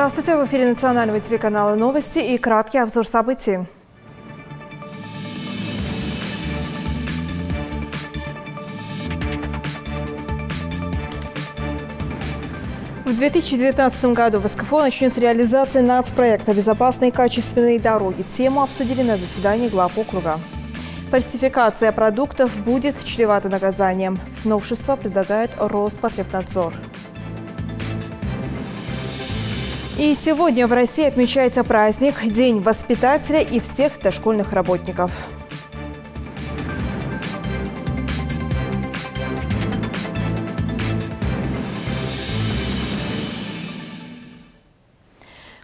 Здравствуйте! В эфире национального телеканала «Новости» и краткий обзор событий. В 2019 году в СКФО начнется реализация нацпроекта «Безопасные и качественные дороги». Тему обсудили на заседании глав округа. Фальсификация продуктов будет чревата наказанием. Новшество предлагает Роспотребнадзор. И сегодня в России отмечается праздник – День воспитателя и всех дошкольных работников.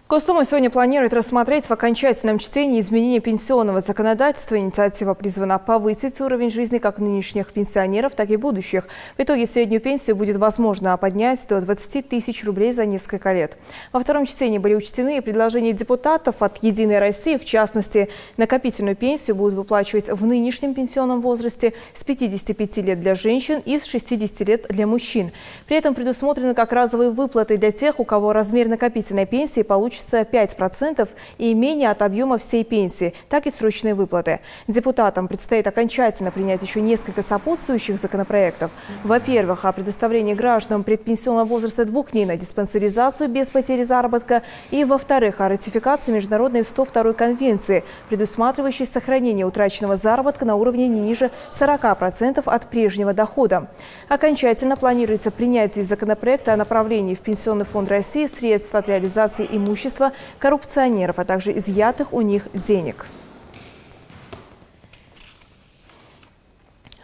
Госдума сегодня планирует рассмотреть в окончательном чтении изменения пенсионного законодательства. Инициатива призвана повысить уровень жизни как нынешних пенсионеров, так и будущих. В итоге среднюю пенсию будет возможно поднять до 20 тысяч рублей за несколько лет. Во втором чтении были учтены предложения депутатов от «Единой России». В частности, накопительную пенсию будут выплачивать в нынешнем пенсионном возрасте с 55 лет для женщин и с 60 лет для мужчин. При этом предусмотрены как разовые выплаты для тех, у кого размер накопительной пенсии получится 5% и менее от объема всей пенсии, так и срочные выплаты. Депутатам предстоит окончательно принять еще несколько сопутствующих законопроектов. Во-первых, о предоставлении гражданам предпенсионного возраста 2 дней на диспансеризацию без потери заработка. И, во-вторых, о ратификации Международной 102-й конвенции, предусматривающей сохранение утраченного заработка на уровне не ниже 40% от прежнего дохода. Окончательно планируется принятие законопроекта о направлении в Пенсионный фонд России средств от реализации имущества коррупционеров, а также изъятых у них денег.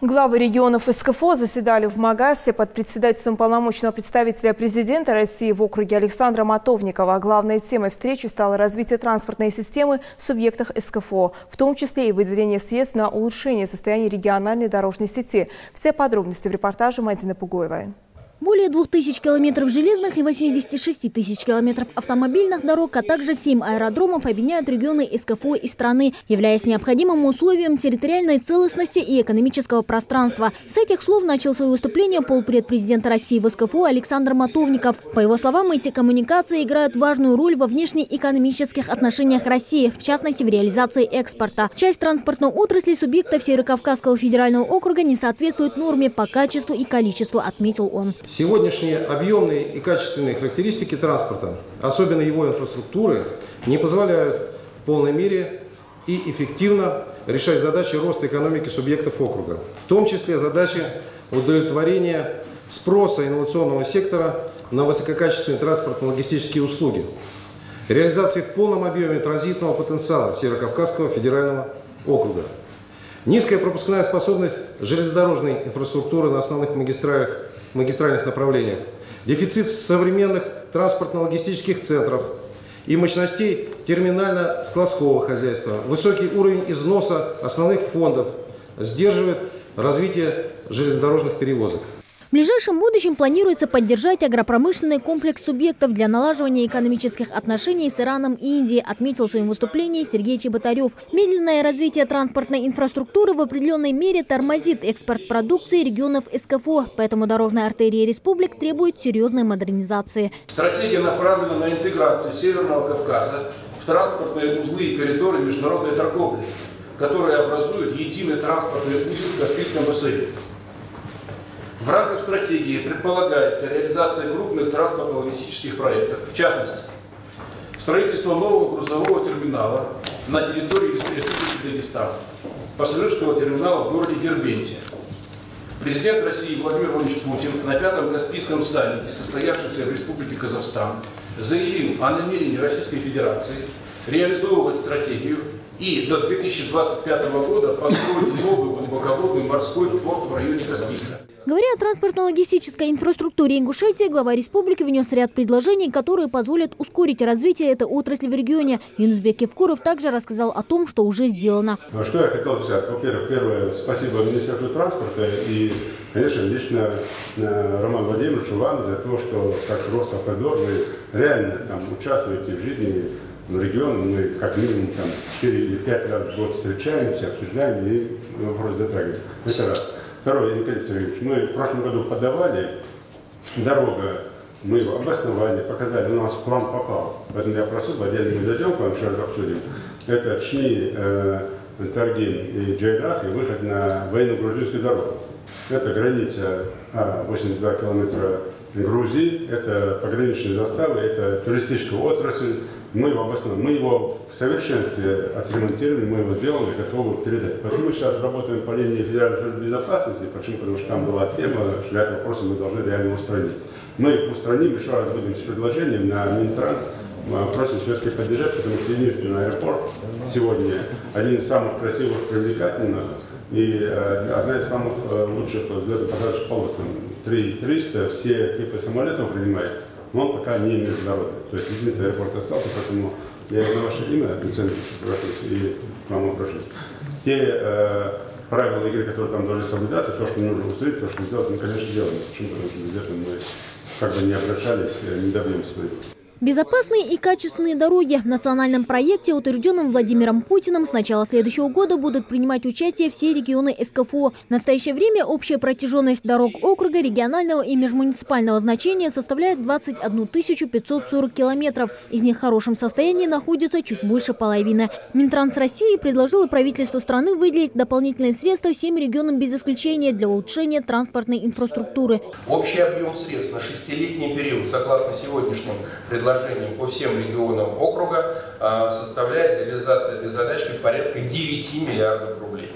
Главы регионов СКФО заседали в Магасе под председательством полномочного представителя президента России в округе Александра Матовникова. Главной темой встречи стало развитие транспортной системы в субъектах СКФО, в том числе и выделение средств на улучшение состояния региональной дорожной сети. Все подробности в репортаже Мадины Пугоевой. Более 2000 километров железных и 86 тысяч километров автомобильных дорог, а также 7 аэродромов объединяют регионы СКФО и страны, являясь необходимым условием территориальной целостности и экономического пространства. С этих слов начал свое выступление полпред президента России в СКФО Александр Матовников. По его словам, эти коммуникации играют важную роль во внешнеэкономических отношениях России, в частности в реализации экспорта. Часть транспортной отрасли субъектов Северокавказского федерального округа не соответствует норме по качеству и количеству, отметил он. Сегодняшние объемные и качественные характеристики транспорта, особенно его инфраструктуры, не позволяют в полной мере и эффективно решать задачи роста экономики субъектов округа, в том числе задачи удовлетворения спроса инновационного сектора на высококачественные транспортно-логистические услуги, реализации в полном объеме транзитного потенциала Северокавказского федерального округа. Низкая пропускная способность железнодорожной инфраструктуры на основных магистральных направлениях, дефицит современных транспортно-логистических центров и мощностей терминально-складского хозяйства, высокий уровень износа основных фондов сдерживает развитие железнодорожных перевозок. В ближайшем будущем планируется поддержать агропромышленный комплекс субъектов для налаживания экономических отношений с Ираном и Индией, отметил в своем выступлении Сергей Чеботарев. Медленное развитие транспортной инфраструктуры в определенной мере тормозит экспорт продукции регионов СКФО, поэтому дорожная артерия республик требует серьезной модернизации. Стратегия направлена на интеграцию Северного Кавказа в транспортные узлы и коридоры международной торговли, которые образуют единый транспортный узел в Каспийском бассейне. В рамках стратегии предполагается реализация крупных транспортно-логистических проектов, в частности, строительство нового грузового терминала на территории Республики Дагестан, пассажирского терминала в городе Дербенте. Президент России Владимир Владимирович Путин на 5-м Каспийском саммите, состоявшемся в Республике Казахстан, заявил о намерении Российской Федерации реализовывать стратегию и до 2025 года построить новый глубоководный морской порт в районе Каспийска. Говоря о транспортно-логистической инфраструктуре Ингушетии, глава республики внес ряд предложений, которые позволят ускорить развитие этой отрасли в регионе. Юнусбек Евкуров также рассказал о том, что уже сделано. Что я хотел бы сказать? Во-первых, первое, спасибо Министерству транспорта и, конечно, лично Роману Владимировичу вам за то, что как Росавтодор вы реально там участвуете в жизни региона. Мы как минимум 4 или 5 раз в год встречаемся, обсуждаем и вопрос затрагиваем. Это раз. Второе, Николай Сергеевич, мы в прошлом году подавали дорога мы его обосновали, показали, у нас план попал. Поэтому я просил, в отдельном зайдем, к вам еще раз обсудим. Это Чни, Таргин и Джейдах и выход на военно-грузинскую дорогу. Это граница 82 километра Грузии, это пограничные заставы, это туристическая отрасль. Мы его обосновали, мы его в совершенстве отремонтировали, мы его сделали, готовы передать. Поэтому мы сейчас работаем по линии Федеральной службы безопасности. Почему? Потому что там была тема, что этот вопрос мы должны реально устранить. Мы их устраним, еще раз будем с предложением на Минтранс. Просим все-таки поддержать, потому что единственный аэропорт сегодня один из самых красивых, привлекательных и одна из самых лучших взлетно-посадочных полос. 3300, все типы самолетов принимает, но он пока не международный. То есть единственный аэропорт остался, поэтому я на ваше имя, доцент, и вам обращаюсь. Те правила игры, которые там должны соблюдаться, то, что нужно устроить, то, что сделать, мы, конечно, делаем. Почему? Потому что без этого мы как бы не обращались, не добьемся. Безопасные и качественные дороги в национальном проекте, утвержденном Владимиром Путиным, с начала следующего года будут принимать участие все регионы СКФО. В настоящее время общая протяженность дорог округа регионального и межмуниципального значения составляет 21 540 километров. Из них в хорошем состоянии находится чуть больше половины. Минтранс России предложил правительству страны выделить дополнительные средства всем регионам без исключения для улучшения транспортной инфраструктуры. Общий объем средств на 6-летний период, согласно сегодняшним предложениям по всем регионам округа, составляет реализация этой задачи порядка 9 миллиардов рублей.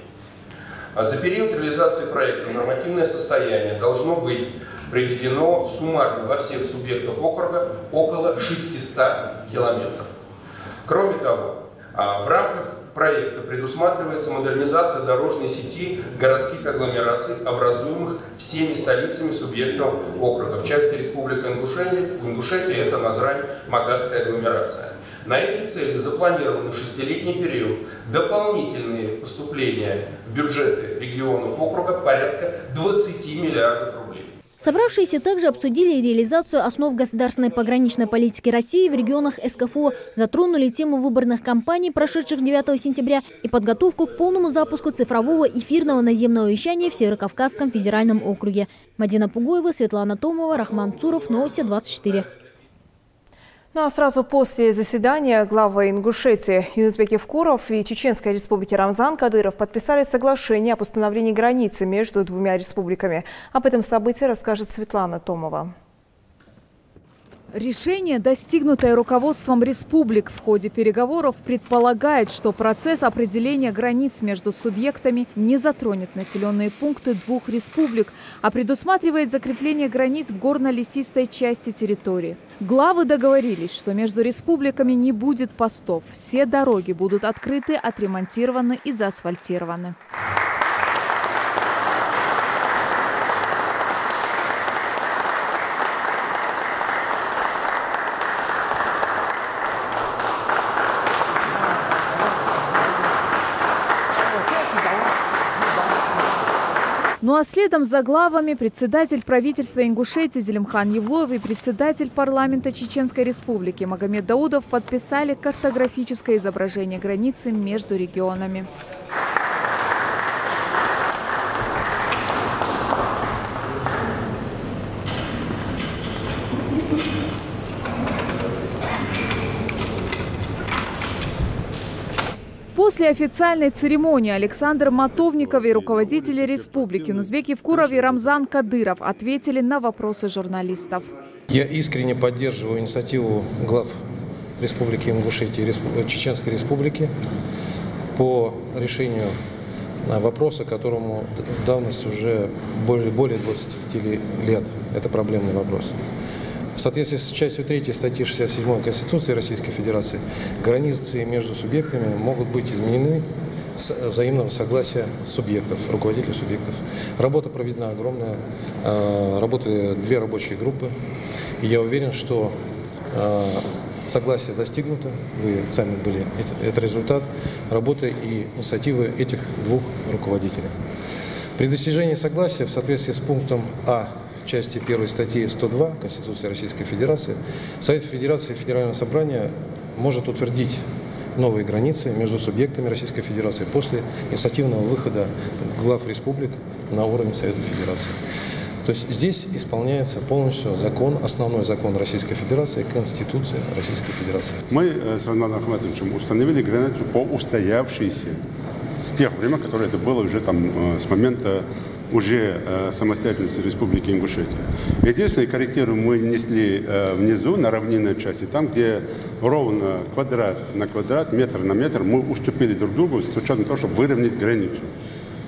За период реализации проекта нормативное состояние должно быть приведено суммарно во всех субъектах округа около 600 километров. Кроме того, в рамках проекта предусматривается модернизация дорожной сети городских агломераций, образуемых всеми столицами субъектов округа. В части Республика Ингушетия это Назрань-Магасская агломерация. На эти цели запланированы в 6-летний период дополнительные поступления в бюджеты регионов округа порядка 20 миллиардов рублей. Собравшиеся также обсудили реализацию основ государственной пограничной политики России в регионах СКФО, затронули тему выборных кампаний, прошедших 9 сентября, и подготовку к полному запуску цифрового эфирного наземного вещания в Северокавказском федеральном округе. Мадина Пугоева, Светлана Томова, Рахман Цуров, Новости 24. Ну а сразу после заседания главы Ингушетии Юнусбек Евкуров и Чеченской республики Рамзан Кадыров подписали соглашение об установлении границы между двумя республиками. Об этом событии расскажет Светлана Томова. Решение, достигнутое руководством республик в ходе переговоров, предполагает, что процесс определения границ между субъектами не затронет населенные пункты двух республик, а предусматривает закрепление границ в горно-лесистой части территории. Главы договорились, что между республиками не будет постов. Все дороги будут открыты, отремонтированы и заасфальтированы. Ну а следом за главами председатель правительства Ингушетии Зелимхан Евлоев и председатель парламента Чеченской республики Магомед Даудов подписали картографическое изображение границы между регионами. После официальной церемонии Александр Матовников и руководители республики Юнусбек Евкуров и Рамзан Кадыров ответили на вопросы журналистов. Я искренне поддерживаю инициативу глав Республики Ингушетии и Чеченской республики по решению вопроса, которому давность уже более 25 лет. Это проблемный вопрос. В соответствии с частью 3 статьи 67 Конституции Российской Федерации границы между субъектами могут быть изменены с взаимного согласия субъектов, руководителей субъектов. Работа проведена огромная, работали 2 рабочие группы. И я уверен, что согласие достигнуто, вы сами были, это результат работы и инициативы этих 2 руководителей. При достижении согласия в соответствии с пунктом А части 1 статьи 102 Конституции Российской Федерации Совет Федерации и Федерального собрания может утвердить новые границы между субъектами Российской Федерации после инициативного выхода глав республик на уровень Совета Федерации. То есть здесь исполняется полностью закон, основной закон Российской Федерации, Конституция Российской Федерации. Мы с Романом Ахматовичем установили границу по устоявшейся с тех времен, которые это было уже там с момента уже самостоятельности Республики Ингушетия. Единственное, корректиру мы несли внизу, на равнинной части, там, где ровно квадрат на квадрат, метр на метр, мы уступили друг другу с учетом того, чтобы выровнять границу.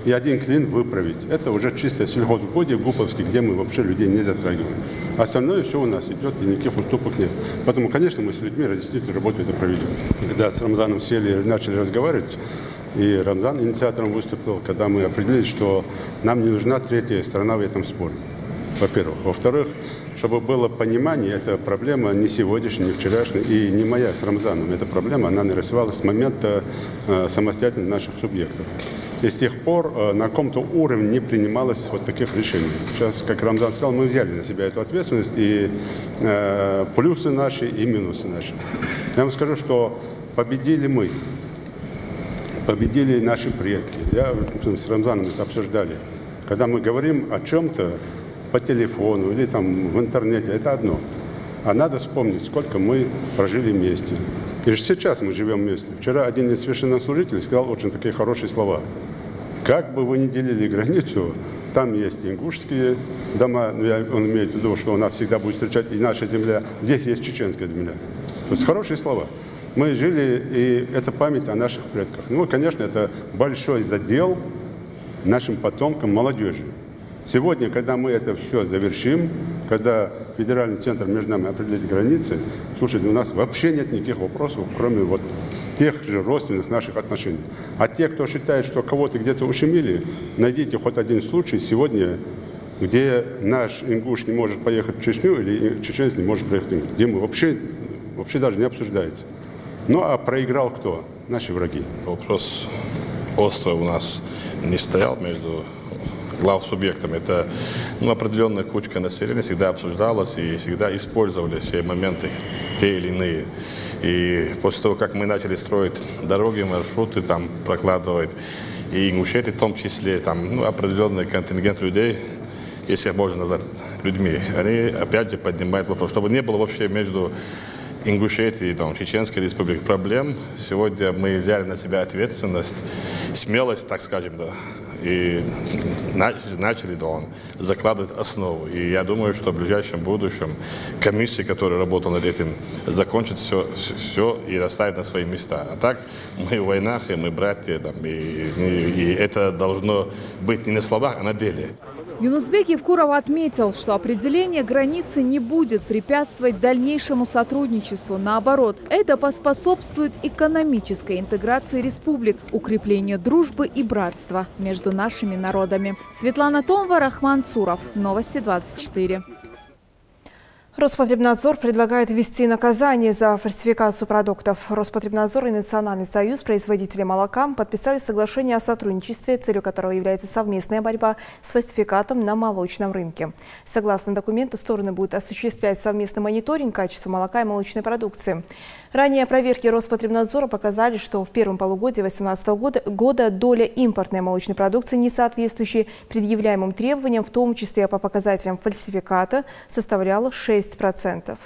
И один клин выправить. Это уже чистое сельхозугодие Гуповский, где мы вообще людей не затрагиваем. Остальное все у нас идет, и никаких уступок нет. Поэтому, конечно, мы с людьми действительно работу это проведем. Когда с Рамзаном сели и начали разговаривать, и Рамзан инициатором выступил, когда мы определили, что нам не нужна третья сторона в этом споре. Во-первых. Во-вторых, чтобы было понимание, эта проблема не сегодняшняя, не вчерашняя и не моя с Рамзаном. Эта проблема, она нарисовалась с момента самостоятельности наших субъектов. И с тех пор на каком-то уровне не принималось вот таких решений. Сейчас, как Рамзан сказал, мы взяли на себя эту ответственность, и плюсы наши, и минусы наши. Я вам скажу, что победили мы, победили наши предки. Я с Рамзаном это обсуждали. Когда мы говорим о чем-то по телефону или там в интернете, это одно. А надо вспомнить, сколько мы прожили вместе. И сейчас мы живем вместе. Вчера один из священнослужителей сказал очень такие хорошие слова. Как бы вы ни делили границу, там есть ингушские дома, он имеет в виду, что у нас всегда будет встречать и наша земля, здесь есть чеченская земля. То есть хорошие слова. Мы жили, и это память о наших предках. Ну, конечно, это большой задел нашим потомкам, молодежи. Сегодня, когда мы это все завершим, когда федеральный центр между нами определит границы, слушайте, у нас вообще нет никаких вопросов, кроме вот тех же родственных наших отношений. А те, кто считает, что кого-то где-то ущемили, найдите хоть один случай сегодня, где наш ингуш не может поехать в Чечню или чеченец не может проехать в Ингуш, где мы вообще даже не обсуждается. Ну а проиграл кто? Наши враги. Вопрос остро у нас не стоял между главсубъектами. Это определенная кучка населения всегда обсуждалась и всегда использовали все моменты, те или иные. И после того, как мы начали строить дороги, маршруты, там прокладывать, и Ингушетия в том числе, там определенный контингент людей, если их можно назвать людьми, они опять же поднимают вопрос, чтобы не было вообще между Ингушетией и Чеченской республикой проблем. Сегодня мы взяли на себя ответственность, смелость, так скажем, да, и начали закладывать основу. И я думаю, что в ближайшем будущем комиссия, которая работала над этим, закончит все и расставит на свои места. А так мы в войнах, и мы братья, и это должно быть не на словах, а на деле. Юнусбек Евкуров отметил, что определение границы не будет препятствовать дальнейшему сотрудничеству. Наоборот, это поспособствует экономической интеграции республик, укреплению дружбы и братства между нашими народами. Светлана Томова, Рахман Цуров. Новости 24. Роспотребнадзор предлагает ввести наказание за фальсификацию продуктов. Роспотребнадзор и Национальный союз производителей молока подписали соглашение о сотрудничестве, целью которого является совместная борьба с фальсификатом на молочном рынке. Согласно документу, стороны будут осуществлять совместный мониторинг качества молока и молочной продукции. Ранее проверки Роспотребнадзора показали, что в первом полугодии 2018 года доля импортной молочной продукции, не соответствующей предъявляемым требованиям, в том числе по показателям фальсификата, составляла 6%.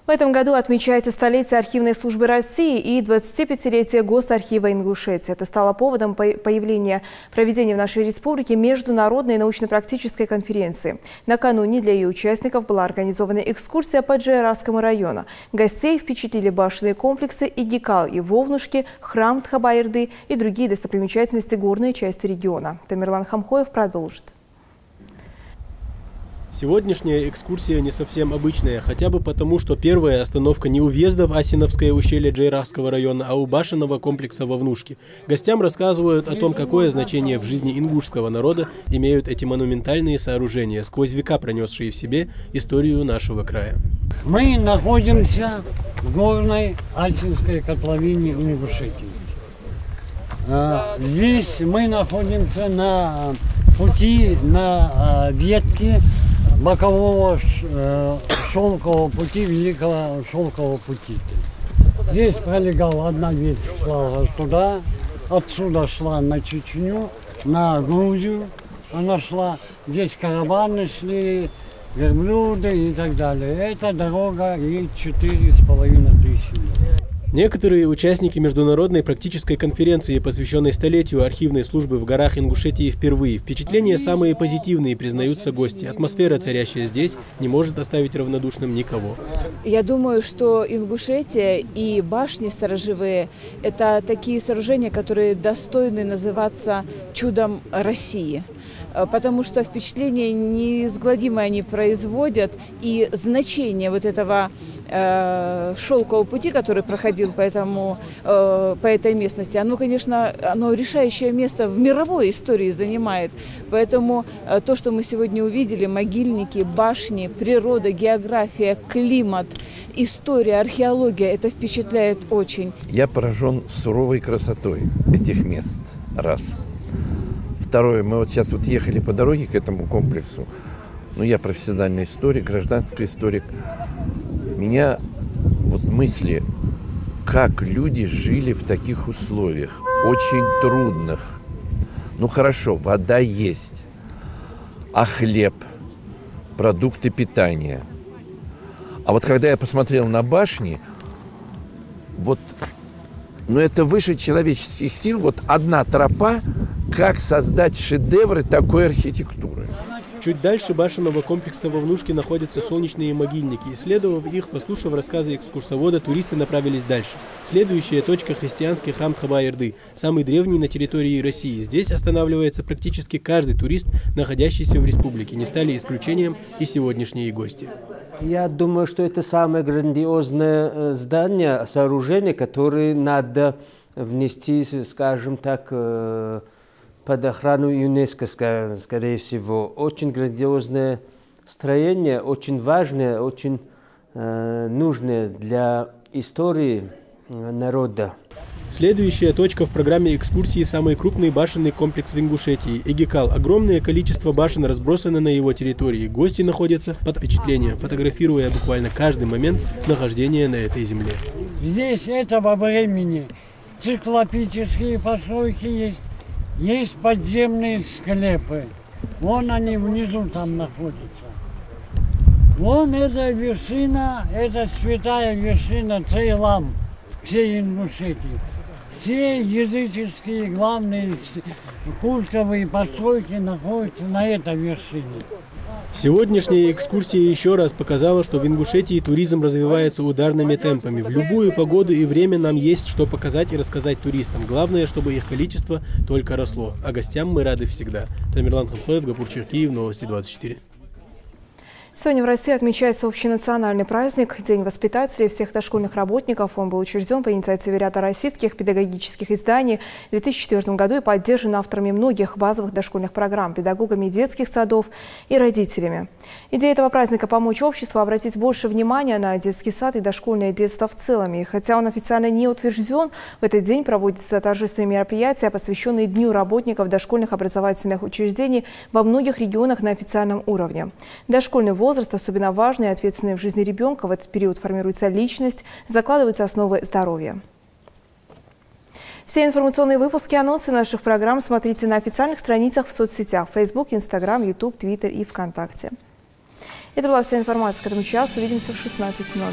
В этом году отмечается столетие архивной службы России и 25-летие Госархива Ингушетии. Это стало поводом проведения в нашей республике международной научно-практической конференции. Накануне для ее участников была организована экскурсия по Джейрасскому району. Гостей впечатлили башенные комплексы Игикал и Вовнушки, храм Тхабаирды и другие достопримечательности горной части региона. Тамерлан Хамхоев продолжит. Сегодняшняя экскурсия не совсем обычная, хотя бы потому, что первая остановка не у въезда в Асиновское ущелье Джейрасского района, а у башенного комплекса Вовнушки. Гостям рассказывают о том, какое значение в жизни ингушского народа имеют эти монументальные сооружения, сквозь века пронесшие в себе историю нашего края. Мы находимся в горной Асинской котловине Ингушетии. Здесь мы находимся на пути, на ветке бокового шелкового пути, Великого шелкового пути. Здесь пролегала одна ветвь, шла туда, отсюда шла на Чечню, на Грузию, она шла, здесь караваны шли, верблюды и так далее. Эта дорога ей 4,5 тысячи лет. Некоторые участники международной практической конференции, посвященной столетию архивной службы в горах Ингушетии, впервые. Впечатления самые позитивные, признаются гости. Атмосфера, царящая здесь, не может оставить равнодушным никого. Я думаю, что Ингушетия и башни сторожевые – это такие сооружения, которые достойны называться чудом России. Потому что впечатление неизгладимое они производят, и значение вот этого шелкового пути, который проходил по этой местности, оно, конечно, решающее место в мировой истории занимает. Поэтому то, что мы сегодня увидели, могильники, башни, природа, география, климат, история, археология, это впечатляет очень. Я поражен суровой красотой этих мест, раз. Второе, мы вот сейчас ехали по дороге к этому комплексу. Я профессиональный историк, гражданский историк. Меня мысли, как люди жили в таких условиях, очень трудных. Хорошо, вода есть, а хлеб, продукты питания. А вот когда я посмотрел на башни, это выше человеческих сил, одна тропа, как создать шедевры такой архитектуры. Чуть дальше башенного комплекса во Внушке находятся солнечные могильники. Исследовав их, послушав рассказы экскурсовода, туристы направились дальше. Следующая точка – христианский храм Хабай-Эрды, самый древний на территории России. Здесь останавливается практически каждый турист, находящийся в республике. Не стали исключением и сегодняшние гости. Я думаю, что это самое грандиозное здание, сооружение, которое надо внести, скажем так, под охрану ЮНЕСКО, скорее всего. Очень грандиозное строение, очень важное, очень нужное для истории народа. Следующая точка в программе экскурсии – самый крупный башенный комплекс в Ингушетии – Эгикал. Огромное количество башен разбросано на его территории. Гости находятся под впечатлением, фотографируя буквально каждый момент нахождения на этой земле. Здесь этого времени циклопические постройки есть. Есть подземные склепы. Вон они внизу там находятся. Вон эта вершина, это святая вершина Цейлам, всей Ингушетии. Все языческие главные культовые постройки находятся на этой вершине. Сегодняшняя экскурсия еще раз показала, что в Ингушетии туризм развивается ударными темпами. В любую погоду и время нам есть что показать и рассказать туристам. Главное, чтобы их количество только росло. А гостям мы рады всегда. Тамерлан Хамхоев, Гапур Черкиев, Новости 24. Сегодня в России отмечается общенациональный праздник – День воспитателей всех дошкольных работников. Он был учрежден по инициативе ряда российских педагогических изданий в 2004 году и поддержан авторами многих базовых дошкольных программ, педагогами детских садов и родителями. Идея этого праздника – помочь обществу обратить больше внимания на детский сад и дошкольное детство в целом. И хотя он официально не утвержден, в этот день проводятся торжественные мероприятия, посвященные Дню работников дошкольных образовательных учреждений во многих регионах на официальном уровне. Дошкольный возраст особенно важный и ответственный в жизни ребенка. В этот период формируется личность, закладываются основы здоровья. Все информационные выпуски и анонсы наших программ смотрите на официальных страницах в соцсетях: Facebook, Instagram, YouTube, Twitter и ВКонтакте. Это была вся информация к этому часу. Увидимся в 16:00.